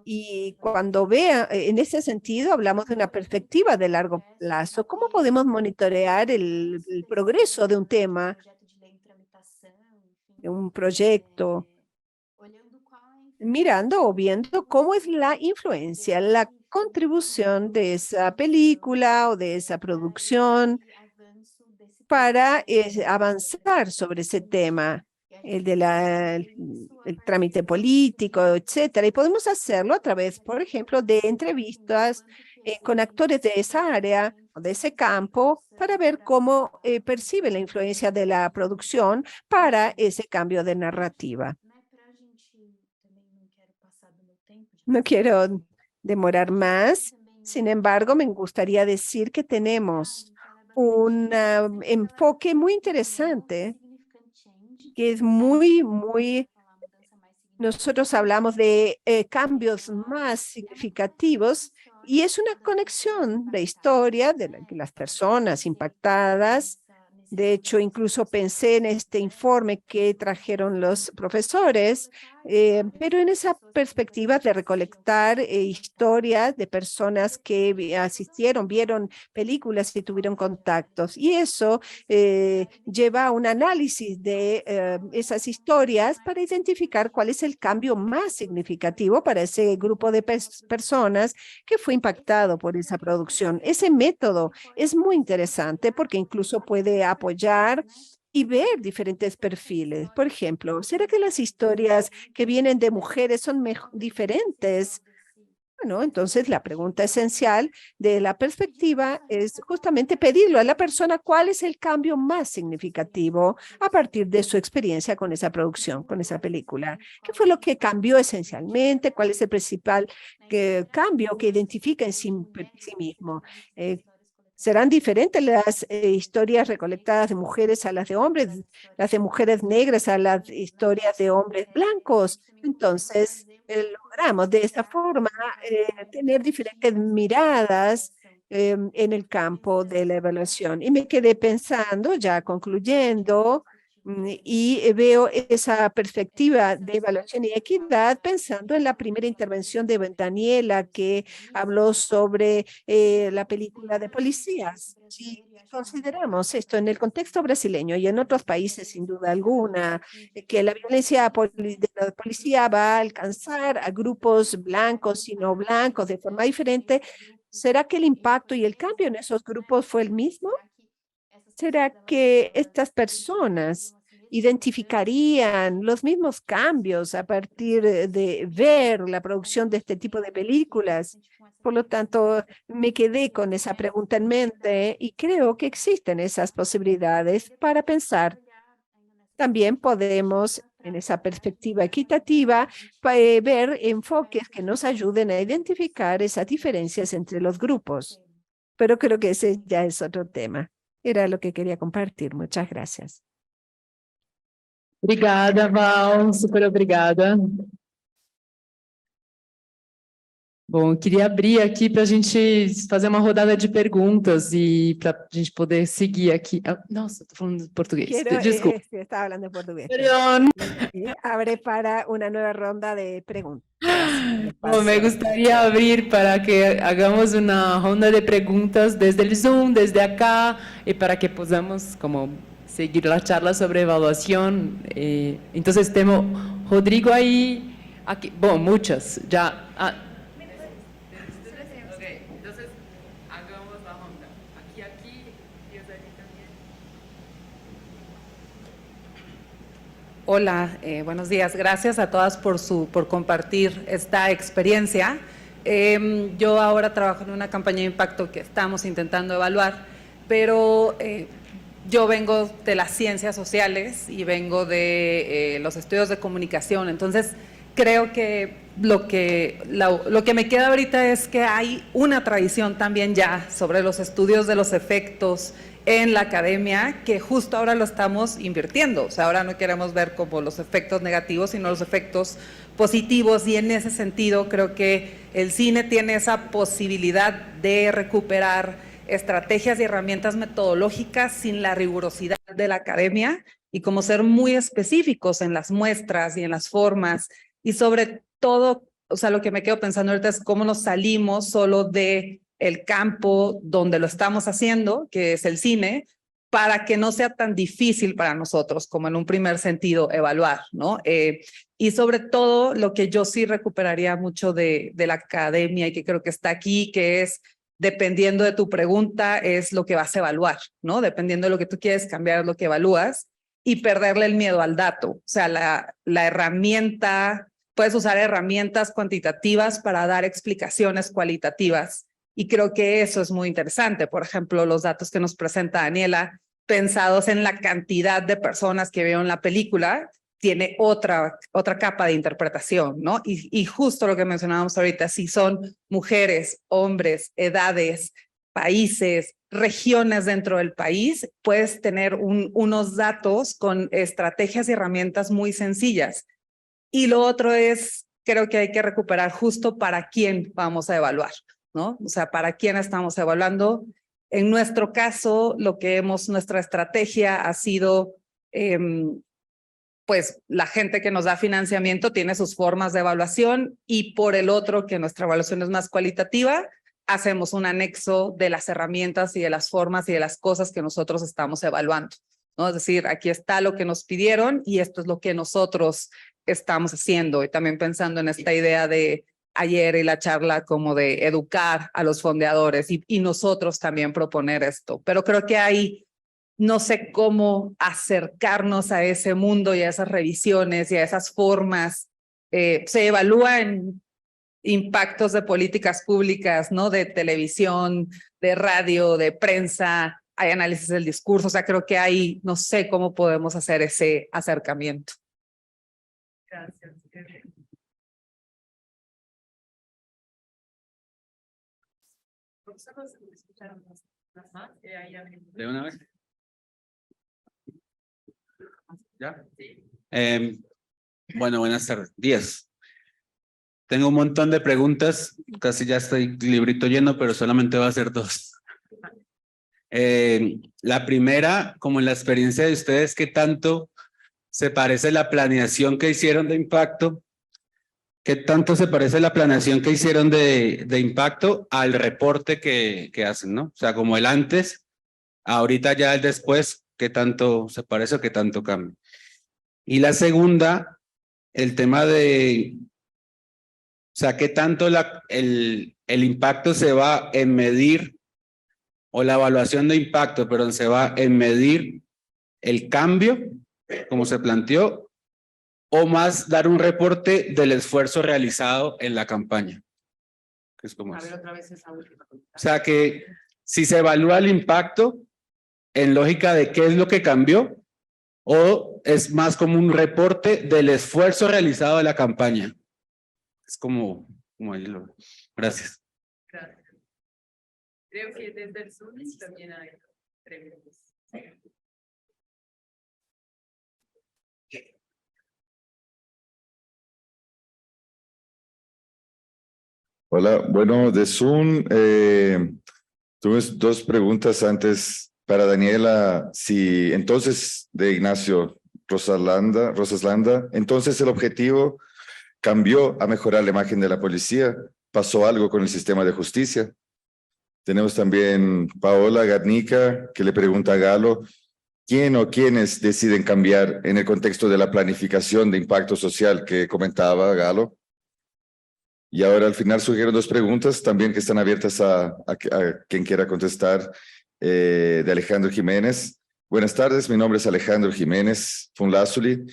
Y cuando en ese sentido, hablamos de una perspectiva de largo plazo. ¿Cómo podemos monitorear el progreso de un tema, de un proyecto? Mirando o viendo cómo es la influencia, la contribución de esa película o de esa producción para avanzar sobre ese tema. El trámite político, etcétera. Y podemos hacerlo a través, por ejemplo, de entrevistas con actores de esa área o de ese campo para ver cómo perciben la influencia de la producción para ese cambio de narrativa. No quiero demorar más. Sin embargo, me gustaría decir que tenemos un enfoque muy interesante que es nosotros hablamos de cambios más significativos y es una conexión de historia de las personas impactadas. De hecho, incluso pensé en este informe que trajeron los profesores, pero en esa perspectiva de recolectar historias de personas que asistieron, vieron películas y tuvieron contactos. Y eso lleva a un análisis de esas historias para identificar cuál es el cambio más significativo para ese grupo de personas que fue impactado por esa producción. Ese método es muy interesante porque incluso puede apoyar y ver diferentes perfiles. Por ejemplo, ¿será que las historias que vienen de mujeres son diferentes? Bueno, entonces la pregunta esencial de la perspectiva es justamente pedirlo a la persona cuál es el cambio más significativo a partir de su experiencia con esa producción, con esa película. ¿Qué fue lo que cambió esencialmente? ¿Cuál es el principal cambio que identifica en sí mismo? ¿Serán diferentes las historias recolectadas de mujeres a las de hombres, las de mujeres negras a las historias de hombres blancos? Entonces, logramos de esta forma tener diferentes miradas en el campo de la evaluación. Y me quedé pensando, ya concluyendo, Y veo esa perspectiva de evaluación y equidad pensando en la primera intervención de Daniela, que habló sobre la película de policías. Si consideramos esto en el contexto brasileño y en otros países, sin duda alguna, que la violencia de la policía va a alcanzar a grupos blancos y no blancos de forma diferente, ¿será que el impacto y el cambio en esos grupos fue el mismo? ¿Será que estas personas identificarían los mismos cambios a partir de ver la producción de este tipo de películas? Por lo tanto, me quedé con esa pregunta en mente y creo que existen esas posibilidades para pensar. También podemos, en esa perspectiva equitativa, ver enfoques que nos ayuden a identificar esas diferencias entre los grupos. Pero creo que ese ya es otro tema. Era lo que quería compartir. Muchas gracias. Obrigada, Val, super obrigada. Bom, eu queria abrir aqui para a gente fazer uma rodada de perguntas e para a gente poder seguir aqui. Nossa, estou falando português. Desculpa. Estaba hablando en portugués. Perdón. Abre para una nueva ronda de preguntas. Bom, me gustaría abrir para que hagamos una ronda de preguntas desde el Zoom, desde acá, y para que podamos como seguir la charla sobre evaluación. Entonces, tenemos Rodrigo ahí, aquí, bueno, muchas, ya. Entonces, hagamos la ronda. Aquí, y allí también. Hola, buenos días. Gracias a todas por compartir esta experiencia. Yo ahora trabajo en una campaña de impacto que estamos intentando evaluar, pero yo vengo de las ciencias sociales y vengo de los estudios de comunicación. Entonces, creo que lo que me queda ahorita es que hay una tradición también ya sobre los estudios de los efectos en la academia, que justo ahora lo estamos invirtiendo. O sea, ahora no queremos ver como los efectos negativos, sino los efectos positivos, y en ese sentido creo que el cine tiene esa posibilidad de recuperar estrategias y herramientas metodológicas sin la rigurosidad de la academia, y como ser muy específicos en las muestras y en las formas, y sobre todo, o sea, lo que me quedo pensando ahorita es cómo nos salimos solo de el campo donde lo estamos haciendo, que es el cine, para que no sea tan difícil para nosotros como en un primer sentido evaluar, ¿no? Y sobre todo lo que yo sí recuperaría mucho de la academia y que creo que está aquí, que es dependiendo de tu pregunta es lo que vas a evaluar, ¿no? Dependiendo de lo que tú quieres cambiar es lo que evalúas, y perderle el miedo al dato. O sea, la herramienta, puedes usar herramientas cuantitativas para dar explicaciones cualitativas. Y creo que eso es muy interesante. Por ejemplo, los datos que nos presenta Daniela, pensados en la cantidad de personas que vieron la película, tiene otra capa de interpretación, ¿no? Y justo lo que mencionábamos ahorita, si son mujeres, hombres, edades, países, regiones dentro del país, puedes tener unos datos con estrategias y herramientas muy sencillas. Y lo otro es, creo que hay que recuperar justo para quién vamos a evaluar, ¿no? O sea, para quién estamos evaluando. En nuestro caso, nuestra estrategia ha sido, pues la gente que nos da financiamiento tiene sus formas de evaluación, y por el otro, que nuestra evaluación es más cualitativa, hacemos un anexo de las herramientas y de las formas y de las cosas que nosotros estamos evaluando, ¿no? Es decir, aquí está lo que nos pidieron y esto es lo que nosotros estamos haciendo. Y también pensando en esta idea de ayer y la charla como de educar a los fondeadores y nosotros también proponer esto. Pero creo que hay, no sé cómo acercarnos a ese mundo y a esas revisiones y a esas formas. Se evalúa en impactos de políticas públicas, ¿no? De televisión, de radio, de prensa, hay análisis del discurso. O sea, creo que hay, no sé cómo podemos hacer ese acercamiento. Gracias. ¿De una vez? ¿Ya? Bueno, buenas tardes. 10. Tengo un montón de preguntas, casi ya estoy librito lleno, pero solamente voy a hacer 2. La primera, como en la experiencia de ustedes, ¿qué tanto se parece la planeación que hicieron de impacto? ¿Qué tanto se parece la planeación que hicieron de impacto al reporte que hacen, ¿no? O sea, como el antes, ahorita ya el después, ¿qué tanto se parece o qué tanto cambia? Y la segunda, el tema de, o sea, ¿qué tanto el impacto se va en medir, o la evaluación de impacto, perdón, se va en medir el cambio, como se planteó, o más dar un reporte del esfuerzo realizado en la campaña? Que es como eso. Otra vez esa última. O sea, que si se evalúa el impacto en lógica de qué es lo que cambió, o es más como un reporte del esfuerzo realizado de la campaña. Es como ahí lo... Gracias. Gracias. Creo que desde el Zoom también hay preguntas. Hola, bueno, de Zoom, tuve dos preguntas antes para Daniela. Si entonces, de Ignacio Rosaslanda, entonces el objetivo cambió a mejorar la imagen de la policía. ¿Pasó algo con el sistema de justicia? Tenemos también Paola Garnica, que le pregunta a Galo, ¿quién o quiénes deciden cambiar en el contexto de la planificación de impacto social que comentaba Galo? Y ahora al final surgieron dos preguntas también que están abiertas a quien quiera contestar, de Alejandro Jiménez. Buenas tardes, mi nombre es Alejandro Jiménez Funlazuli.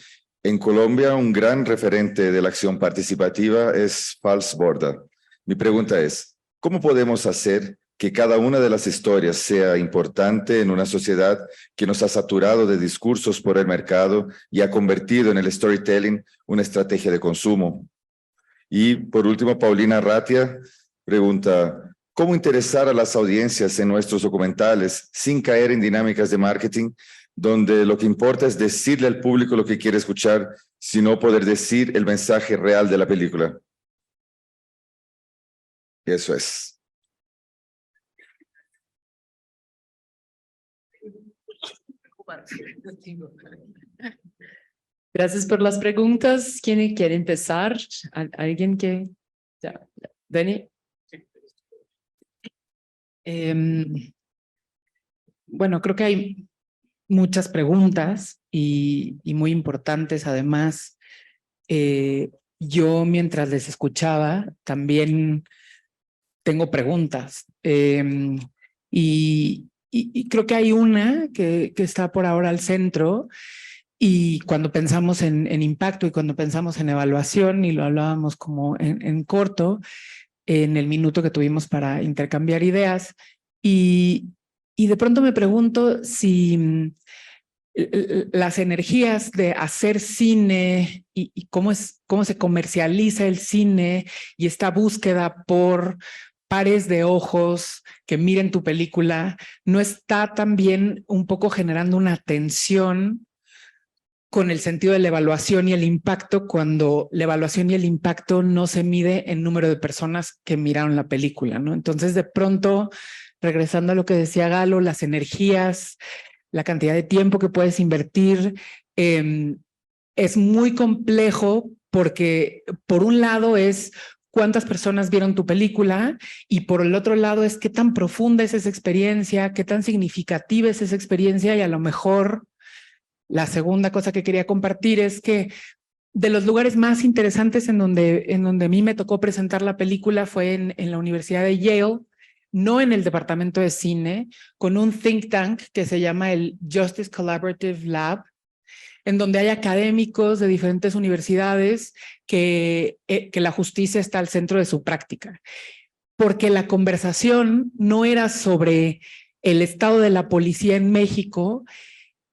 En Colombia, un gran referente de la acción participativa es Fals Borda. Mi pregunta es, ¿cómo podemos hacer que cada una de las historias sea importante en una sociedad que nos ha saturado de discursos por el mercado y ha convertido en el storytelling una estrategia de consumo? Y por último, Paulina Ratia pregunta, ¿cómo interesar a las audiencias en nuestros documentales sin caer en dinámicas de marketing, donde lo que importa es decirle al público lo que quiere escuchar, sino poder decir el mensaje real de la película? Y eso es. Gracias por las preguntas. ¿Quién quiere empezar? ¿Alguien que...? Ya. Dani. Bueno, creo que hay muchas preguntas y muy importantes además. Yo mientras les escuchaba también tengo preguntas. Y creo que hay una que está por ahora al centro. Y cuando pensamos en impacto y cuando pensamos en evaluación, y lo hablábamos como en corto, en el minuto que tuvimos para intercambiar ideas, y de pronto me pregunto si las energías de hacer cine y cómo se comercializa el cine y esta búsqueda por pares de ojos que miren tu película, no está también un poco generando una tensión con el sentido de la evaluación y el impacto, cuando la evaluación y el impacto no se mide en número de personas que miraron la película, ¿no? Entonces, de pronto, regresando a lo que decía Galo, las energías, la cantidad de tiempo que puedes invertir, es muy complejo porque, por un lado, es cuántas personas vieron tu película y por el otro lado es qué tan profunda es esa experiencia, qué tan significativa es esa experiencia, y a lo mejor la segunda cosa que quería compartir es que de los lugares más interesantes en donde a mí me tocó presentar la película fue en la Universidad de Yale, no en el departamento de cine, con un think tank que se llama el Justice Collaborative Lab, en donde hay académicos de diferentes universidades que la justicia está al centro de su práctica. Porque la conversación no era sobre el estado de la policía en México,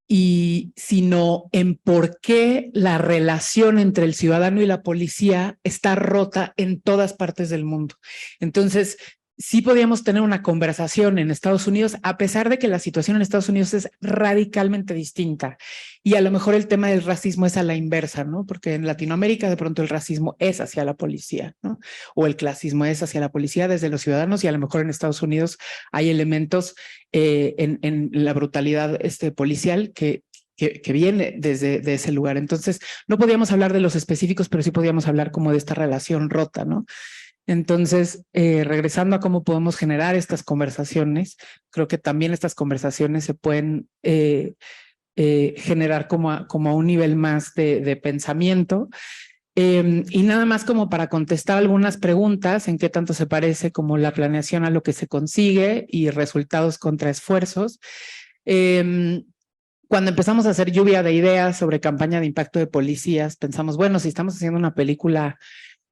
sino en por qué la relación entre el ciudadano y la policía está rota en todas partes del mundo. Entonces, sí podíamos tener una conversación en Estados Unidos, a pesar de que la situación en Estados Unidos es radicalmente distinta. Y a lo mejor el tema del racismo es a la inversa, ¿no? Porque en Latinoamérica de pronto el racismo es hacia la policía, ¿no? O el clasismo es hacia la policía desde los ciudadanos, y a lo mejor en Estados Unidos hay elementos en la brutalidad policial que que viene de ese lugar. Entonces, no podíamos hablar de los específicos, pero sí podíamos hablar como de esta relación rota, ¿no? Entonces, regresando a cómo podemos generar estas conversaciones, creo que también estas conversaciones se pueden generar como a un nivel más de pensamiento. Y nada más como para contestar algunas preguntas, en qué tanto se parece como la planeación a lo que se consigue y resultados contra esfuerzos. Cuando empezamos a hacer lluvia de ideas sobre campaña de impacto de policías, pensamos, bueno, si estamos haciendo una película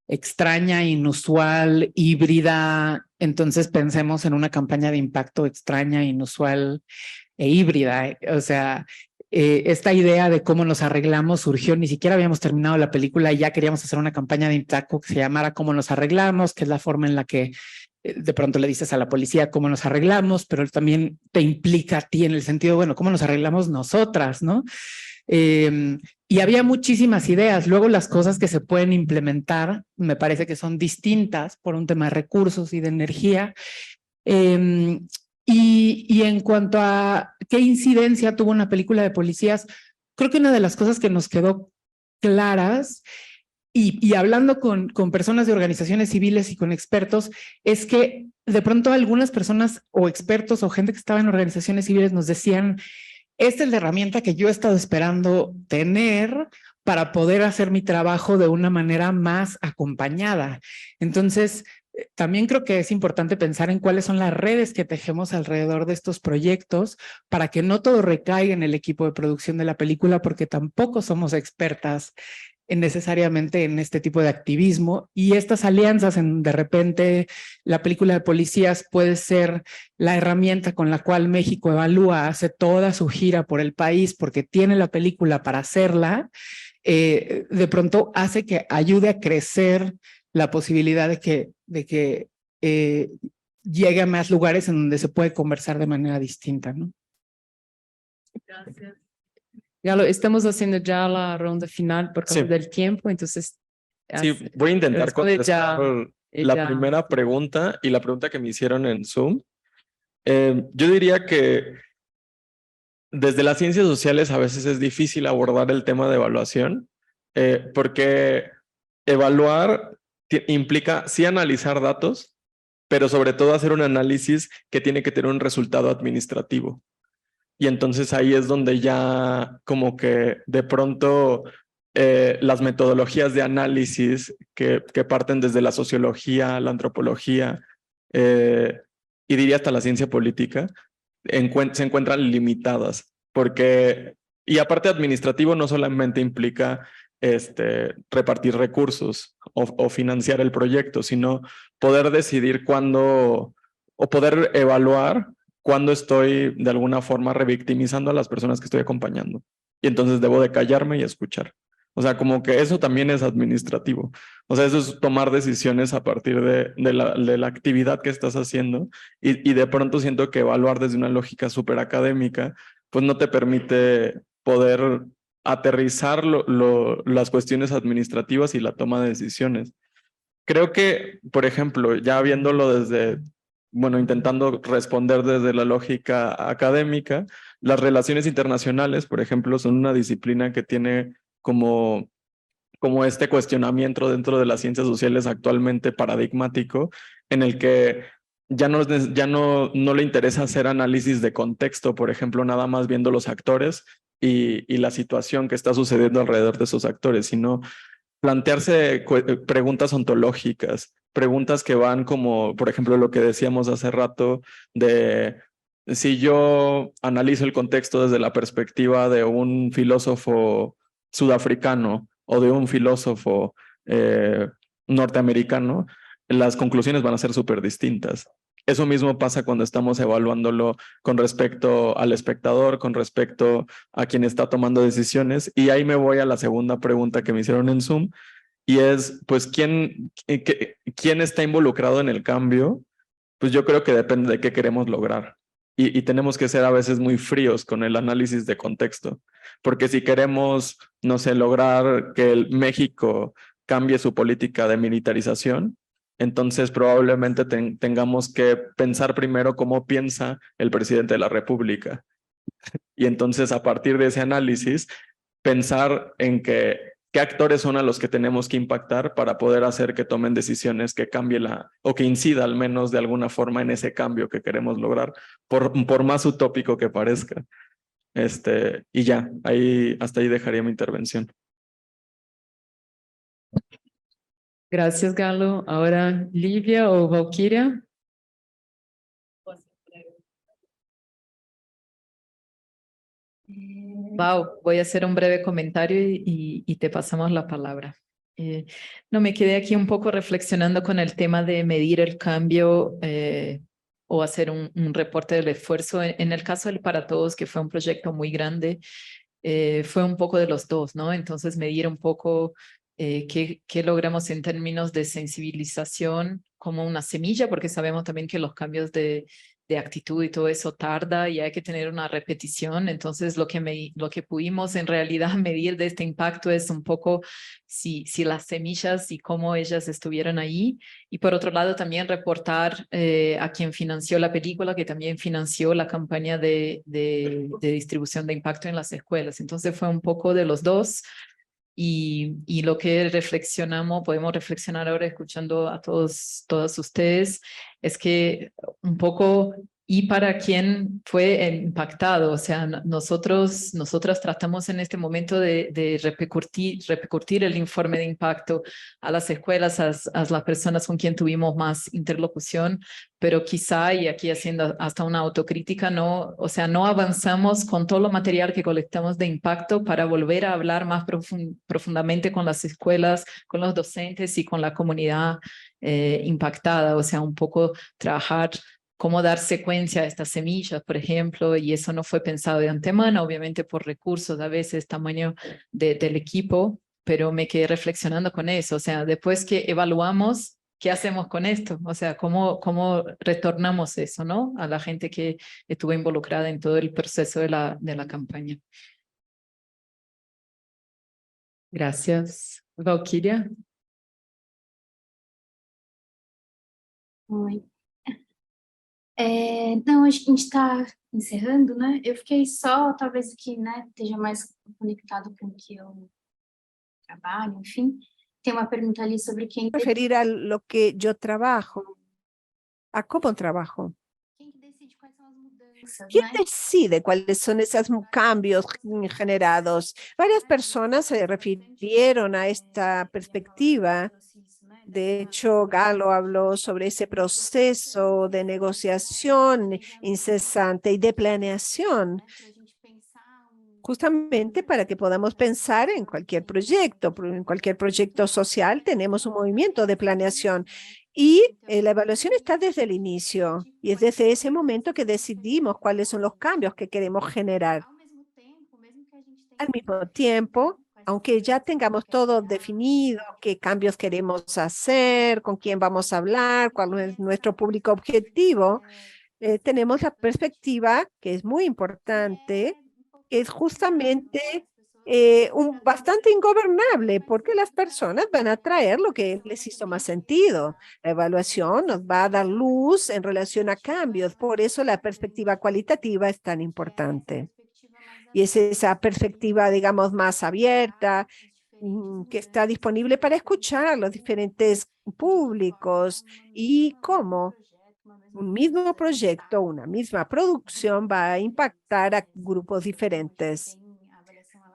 extraña, inusual, híbrida, entonces pensemos en una campaña de impacto extraña, inusual e híbrida. O sea, esta idea de cómo nos arreglamos surgió, ni siquiera habíamos terminado la película y ya queríamos hacer una campaña de impacto que se llamara Cómo nos arreglamos, que es la forma en la que de pronto le dices a la policía cómo nos arreglamos, pero también te implica a ti en el sentido, bueno, cómo nos arreglamos nosotras, ¿no? Y había muchísimas ideas. Luego las cosas que se pueden implementar me parece que son distintas por un tema de recursos y de energía. Y en cuanto a qué incidencia tuvo una película de policías, creo que una de las cosas que nos quedó claras y hablando con personas de organizaciones civiles y con expertos, es que de pronto algunas personas o expertos o gente que estaba en organizaciones civiles nos decían, esta es la herramienta que yo he estado esperando tener para poder hacer mi trabajo de una manera más acompañada. Entonces, también creo que es importante pensar en cuáles son las redes que tejemos alrededor de estos proyectos para que no todo recaiga en el equipo de producción de la película, porque tampoco somos expertas necesariamente en este tipo de activismo, y estas alianzas de repente la película de policías puede ser la herramienta con la cual México Evalúa hace toda su gira por el país porque tiene la película para hacerla, de pronto hace que ayude a crecer la posibilidad de que llegue a más lugares en donde se puede conversar de manera distinta, ¿no? Gracias. Ya lo estamos haciendo ya la ronda final por causa del tiempo, entonces... Sí, voy a intentar contestar la ya. primera pregunta y la pregunta que me hicieron en Zoom. Yo diría que desde las ciencias sociales a veces es difícil abordar el tema de evaluación, porque evaluar implica sí analizar datos, pero sobre todo hacer un análisis que tiene que tener un resultado administrativo. Y entonces ahí es donde ya como que de pronto las metodologías de análisis que parten desde la sociología, la antropología y diría hasta la ciencia política se encuentran limitadas. Porque, y aparte administrativo no solamente implica repartir recursos o financiar el proyecto, sino poder decidir cuándo o poder evaluar cuando estoy de alguna forma revictimizando a las personas que estoy acompañando. Y entonces debo de callarme y escuchar. O sea, como que eso también es administrativo. O sea, eso es tomar decisiones a partir de la actividad que estás haciendo y de pronto siento que evaluar desde una lógica súper académica, pues no te permite poder aterrizar las cuestiones administrativas y la toma de decisiones. Creo que, por ejemplo, ya viéndolo desde... Bueno, intentando responder desde la lógica académica, las relaciones internacionales, por ejemplo, son una disciplina que tiene como este cuestionamiento dentro de las ciencias sociales actualmente paradigmático, en el que ya no le interesa hacer análisis de contexto, por ejemplo, nada más viendo los actores y la situación que está sucediendo alrededor de esos actores, sino plantearse preguntas ontológicas, preguntas que van como, por ejemplo, lo que decíamos hace rato de si yo analizo el contexto desde la perspectiva de un filósofo sudafricano o de un filósofo norteamericano, las conclusiones van a ser súper distintas. Eso mismo pasa cuando estamos evaluándolo con respecto al espectador, con respecto a quien está tomando decisiones. Y ahí me voy a la segunda pregunta que me hicieron en Zoom, y es, pues, ¿quién está involucrado en el cambio? Pues yo creo que depende de qué queremos lograr. Y tenemos que ser a veces muy fríos con el análisis de contexto. Porque si queremos, no sé, lograr que México cambie su política de militarización, entonces probablemente tengamos que pensar primero cómo piensa el presidente de la República. Y entonces a partir de ese análisis, pensar en qué actores son a los que tenemos que impactar para poder hacer que tomen decisiones que cambie o que incida al menos de alguna forma en ese cambio que queremos lograr, por más utópico que parezca. Y ya, hasta ahí dejaría mi intervención. Gracias, Galo. Ahora, Livia o Valkyria. Wow, voy a hacer un breve comentario y te pasamos la palabra. No, me quedé aquí un poco reflexionando con el tema de medir el cambio o hacer un reporte del esfuerzo. En el caso del Para Todos, que fue un proyecto muy grande, fue un poco de los dos, ¿no? Entonces medir un poco qué logramos en términos de sensibilización como una semilla, porque sabemos también que los cambios de actitud y todo eso tarda y hay que tener una repetición. Entonces lo que pudimos en realidad medir de este impacto es un poco si las semillas y cómo ellas estuvieron ahí. Y por otro lado también reportar a quien financió la película, que también financió la campaña de distribución de impacto en las escuelas. Entonces fue un poco de los dos. Y lo que podemos reflexionar ahora escuchando a todas ustedes, es que un poco, y para quién fue impactado, o sea, nosotras tratamos en este momento de repercutir el informe de impacto a las escuelas, a las personas con quien tuvimos más interlocución, pero quizá, y aquí haciendo hasta una autocrítica, no avanzamos con todo lo material que colectamos de impacto para volver a hablar más profundamente con las escuelas, con los docentes y con la comunidad impactada, o sea, un poco trabajar cómo dar secuencia a estas semillas, por ejemplo, y eso no fue pensado de antemano, obviamente por recursos, a veces tamaño del equipo, pero me quedé reflexionando con eso, o sea, después que evaluamos, ¿qué hacemos con esto? O sea, ¿cómo retornamos eso, ¿no? A la gente que estuvo involucrada en todo el proceso de la campaña. Gracias. Valkyria. Oi. Não, a gente está encerrando, né? Eu fiquei só, talvez aqui, né, esteja mais conectado com o que eu trabalho, enfim. Tem uma pergunta ali sobre quem... Referir a lo que yo trabajo, a cómo trabajo. Quem que decide quais são as mudanças, ¿Quién né? decide cuáles son esos cambios generados? Varias personas se refirieron a esta perspectiva. De hecho, Galo habló sobre ese proceso de negociación incesante y de planeación, justamente para que podamos pensar en cualquier proyecto. En cualquier proyecto social tenemos un movimiento de planeación y la evaluación está desde el inicio y es desde ese momento que decidimos cuáles son los cambios que queremos generar. Al mismo tiempo, aunque ya tengamos todo definido, qué cambios queremos hacer, con quién vamos a hablar, cuál es nuestro público objetivo, tenemos la perspectiva, que es muy importante, que es justamente bastante ingobernable, porque las personas van a traer lo que les hizo más sentido. La evaluación nos va a dar luz en relación a cambios, por eso la perspectiva cualitativa es tan importante. Y es esa perspectiva, digamos, más abierta, que está disponible para escuchar a los diferentes públicos y cómo un mismo proyecto, una misma producción va a impactar a grupos diferentes.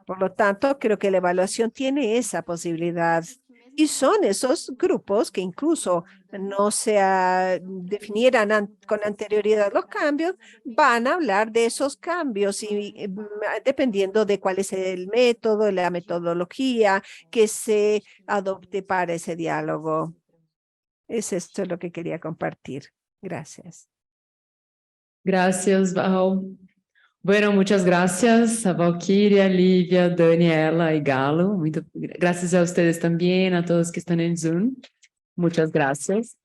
Por lo tanto, creo que la evaluación tiene esa posibilidad. Y son esos grupos que incluso no se definieran con anterioridad los cambios, van a hablar de esos cambios y dependiendo de cuál es el método, la metodología que se adopte para ese diálogo. Es esto lo que quería compartir. Gracias. Gracias, Val. Bueno, muchas gracias a Valkyria, Livia, Daniela y Galo. Gracias a ustedes también, a todos que están en Zoom. Muchas gracias.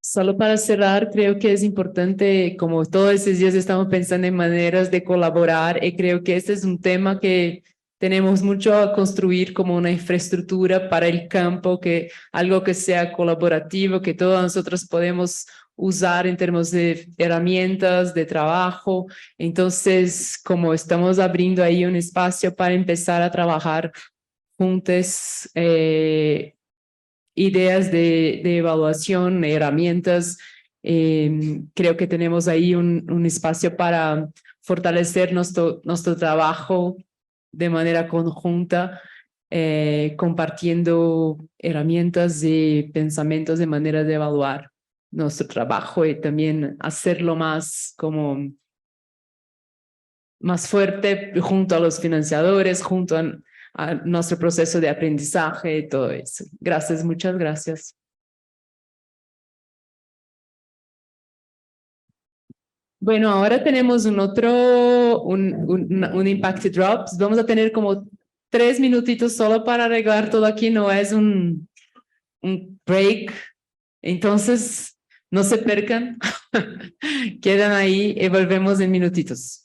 Solo para cerrar, creo que es importante, como todos estos días estamos pensando en maneras de colaborar, y creo que este es un tema que tenemos mucho a construir como una infraestructura para el campo, algo que sea colaborativo, que todos nosotros podemos usar en términos de herramientas de trabajo. Entonces, como estamos abriendo ahí un espacio para empezar a trabajar juntos, ideas de evaluación, herramientas, creo que tenemos ahí un espacio para fortalecer nuestro trabajo de manera conjunta, compartiendo herramientas y pensamientos de manera de evaluar nuestro trabajo y también hacerlo más fuerte junto a los financiadores, junto a nuestro proceso de aprendizaje y todo eso. Gracias, muchas gracias. Bueno, ahora tenemos un Impact Drops. Vamos a tener como 3 minutitos solo para arreglar todo aquí, no es un break. Entonces, no se percan, quedan ahí y volvemos en minutitos.